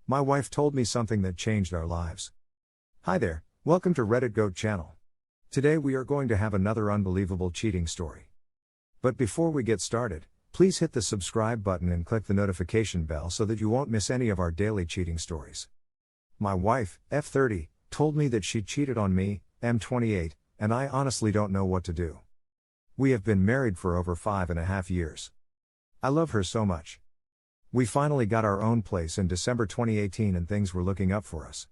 My wife told me something that changed our lives. Hi there, welcome to Reddit Goat channel. Today we are going to have another unbelievable cheating story. But before we get started, please hit the subscribe button and click the notification bell so that you won't miss any of our daily cheating stories. My wife, F30, told me that she cheated on me, M28, and I honestly don't know what to do. We have been married for over 5.5 years. I love her so much. We finally got our own place in December 2018 and things were looking up for us.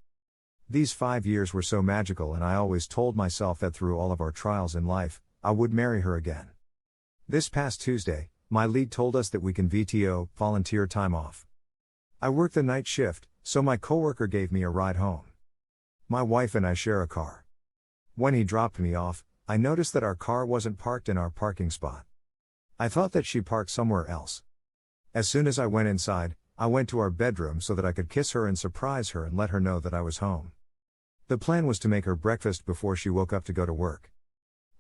These 5 years were so magical and I always told myself that through all of our trials in life, I would marry her again. This past Tuesday, my lead told us that we can VTO, volunteer time off. I work the night shift, so my coworker gave me a ride home. My wife and I share a car. When he dropped me off, I noticed that our car wasn't parked in our parking spot. I thought that she parked somewhere else. As soon as I went inside, I went to our bedroom so that I could kiss her and surprise her and let her know that I was home. The plan was to make her breakfast before she woke up to go to work.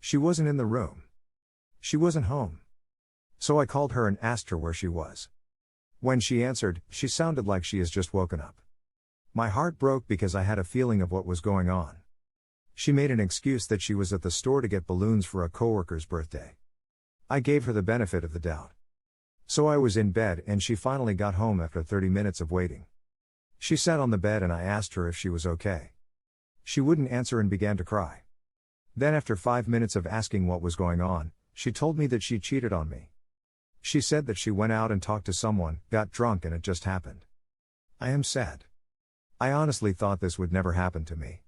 She wasn't in the room. She wasn't home. So I called her and asked her where she was. When she answered, she sounded like she has just woken up. My heart broke because I had a feeling of what was going on. She made an excuse that she was at the store to get balloons for a coworker's birthday. I gave her the benefit of the doubt. So I was in bed and she finally got home after 30 minutes of waiting. She sat on the bed and I asked her if she was okay. She wouldn't answer and began to cry. Then after 5 minutes of asking what was going on, she told me that she cheated on me. She said that she went out and talked to someone, got drunk and it just happened. I am sad. I honestly thought this would never happen to me.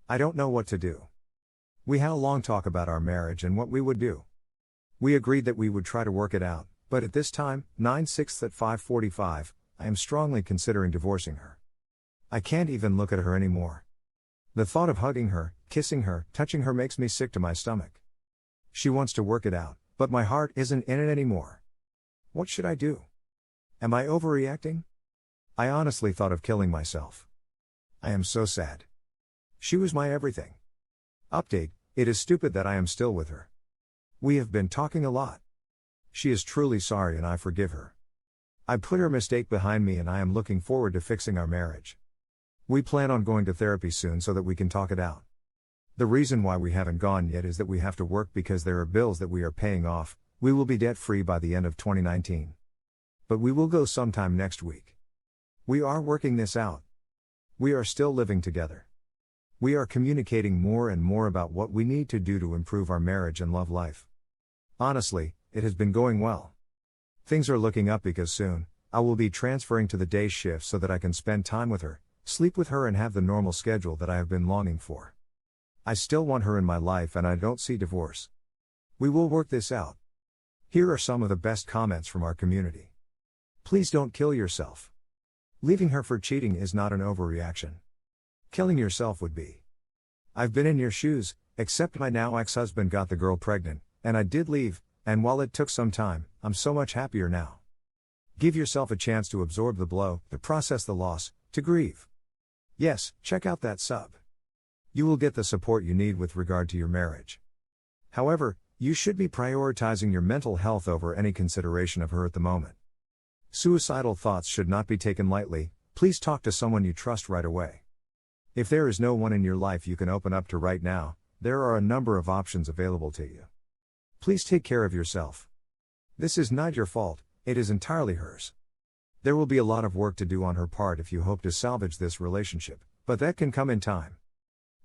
I don't know what to do. We had a long talk about our marriage and what we would do. We agreed that we would try to work it out, but at this time, 9/6 at 5:45, I am strongly considering divorcing her. I can't even look at her anymore. The thought of hugging her, kissing her, touching her makes me sick to my stomach. She wants to work it out, but my heart isn't in it anymore. What should I do? Am I overreacting? I honestly thought of killing myself. I am so sad. She was my everything. Update, it is stupid that I am still with her. We have been talking a lot. She is truly sorry and I forgive her. I put her mistake behind me and I am looking forward to fixing our marriage. We plan on going to therapy soon so that we can talk it out. The reason why we haven't gone yet is that we have to work because there are bills that we are paying off. We will be debt-free by the end of 2019. But we will go sometime next week. We are working this out. We are still living together. We are communicating more and more about what we need to do to improve our marriage and love life. Honestly, it has been going well. Things are looking up because soon, I will be transferring to the day shift so that I can spend time with her, sleep with her and have the normal schedule that I have been longing for. I still want her in my life and I don't see divorce. We will work this out. Here are some of the best comments from our community. Please don't kill yourself. Leaving her for cheating is not an overreaction. Killing yourself would be. I've been in your shoes, except my now ex-husband got the girl pregnant, and I did leave, and while it took some time, I'm so much happier now. Give yourself a chance to absorb the blow, to process the loss, to grieve. Yes, check out that sub. You will get the support you need with regard to your marriage. However, you should be prioritizing your mental health over any consideration of her at the moment. Suicidal thoughts should not be taken lightly. Please talk to someone you trust right away. If there is no one in your life you can open up to right now, there are a number of options available to you. Please take care of yourself. This is not your fault, it is entirely hers. There will be a lot of work to do on her part if you hope to salvage this relationship, but that can come in time.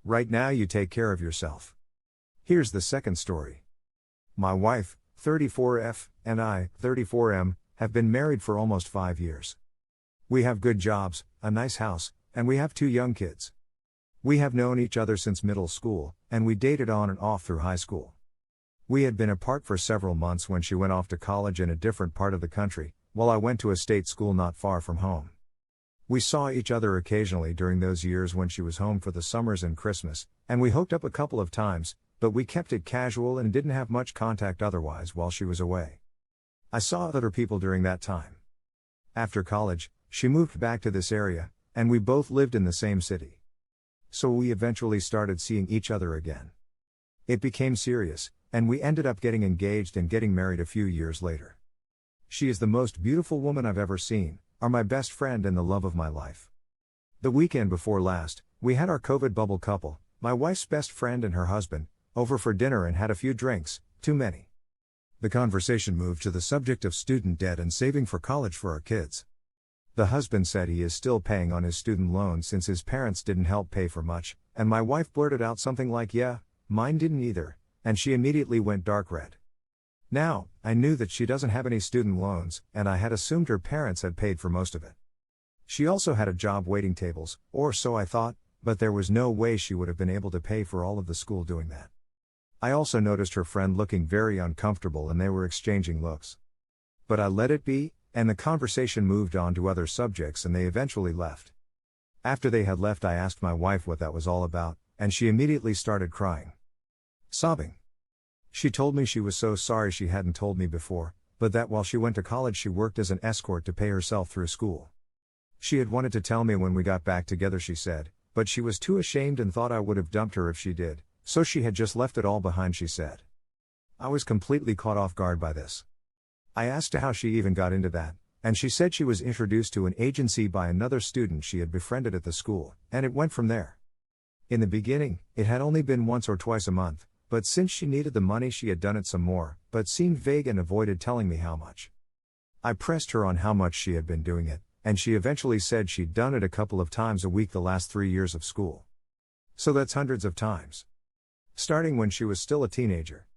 Right now you take care of yourself. Here's the second story. My wife, 34F, and I, 34M, have been married for almost 5 years. We have good jobs, a nice house, and we have 2 young kids. We have known each other since middle school, and we dated on and off through high school. We had been apart for several months when she went off to college in a different part of the country, while I went to a state school not far from home. We saw each other occasionally during those years when she was home for the summers and Christmas, and we hooked up a couple of times, but we kept it casual and didn't have much contact otherwise while she was away. I saw other people during that time. After college, she moved back to this area, and we both lived in the same city. So we eventually started seeing each other again. It became serious, and we ended up getting engaged and getting married a few years later. She is the most beautiful woman I've ever seen, are my best friend and the love of my life. The weekend before last, we had our COVID bubble couple, my wife's best friend and her husband, over for dinner and had a few drinks, too many. The conversation moved to the subject of student debt and saving for college for our kids. The husband said he is still paying on his student loan since his parents didn't help pay for much, and my wife blurted out something like, "Yeah, mine didn't either," and she immediately went dark red. Now, I knew that she doesn't have any student loans, and I had assumed her parents had paid for most of it. She also had a job waiting tables, or so I thought, but there was no way she would have been able to pay for all of the school doing that. I also noticed her friend looking very uncomfortable and they were exchanging looks. But I let it be, and the conversation moved on to other subjects and they eventually left. After they had left, I asked my wife what that was all about, and she immediately started crying. Sobbing. She told me she was so sorry she hadn't told me before, but that while she went to college she worked as an escort to pay herself through school. She had wanted to tell me when we got back together, she said, but she was too ashamed and thought I would have dumped her if she did, so she had just left it all behind, she said. I was completely caught off guard by this. I asked how she even got into that, and she said she was introduced to an agency by another student she had befriended at the school, and it went from there. In the beginning, it had only been once or twice a month, but since she needed the money she had done it some more, but seemed vague and avoided telling me how much. I pressed her on how much she had been doing it, and she eventually said she'd done it a couple of times a week the last 3 years of school. So that's hundreds of times. Starting when she was still a teenager.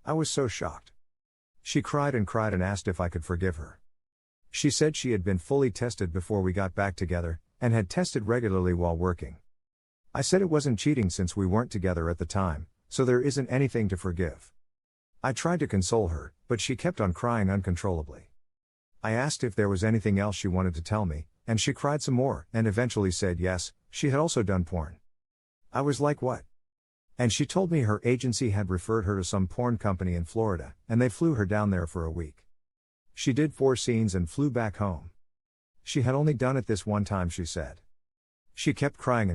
I was so shocked. She cried and asked if I could forgive her. She said she had been fully tested before we got back together, and had tested regularly while working. I said it wasn't cheating since we weren't together at the time, so there isn't anything to forgive. I tried to console her, but she kept on crying uncontrollably. I asked if there was anything else she wanted to tell me, and she cried some more, and eventually said yes, she had also done porn. I was like, what? And she told me her agency had referred her to some porn company in Florida, and they flew her down there for a week. She did 4 scenes and flew back home. She had only done it this one time, she said. She kept crying,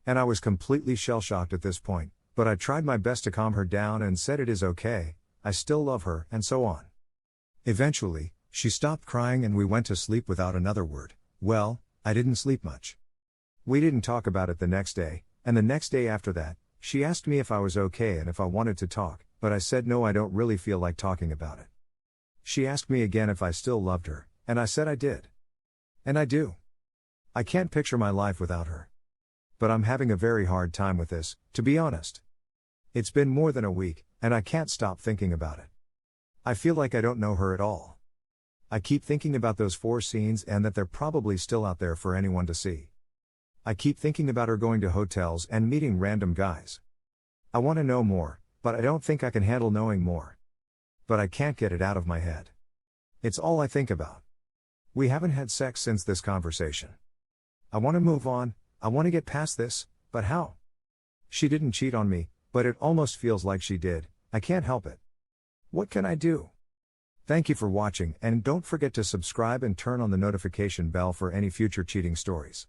and I was completely shell-shocked at this point, but I tried my best to calm her down and said it is okay, I still love her, and so on. Eventually, she stopped crying and we went to sleep without another word. Well, I didn't sleep much. We didn't talk about it the next day, and the next day after that, she asked me if I was okay and if I wanted to talk, but I said no, I don't really feel like talking about it. She asked me again if I still loved her, and I said I did. And I do. I can't picture my life without her. But I'm having a very hard time with this, to be honest. It's been more than a week, and I can't stop thinking about it. I feel like I don't know her at all. I keep thinking about those 4 scenes and that they're probably still out there for anyone to see. I keep thinking about her going to hotels and meeting random guys. I want to know more, but I don't think I can handle knowing more. But I can't get it out of my head. It's all I think about. We haven't had sex since this conversation. I want to move on, I want to get past this, but how? She didn't cheat on me, but it almost feels like she did. I can't help it. What can I do? Thank you for watching, and don't forget to subscribe and turn on the notification bell for any future cheating stories.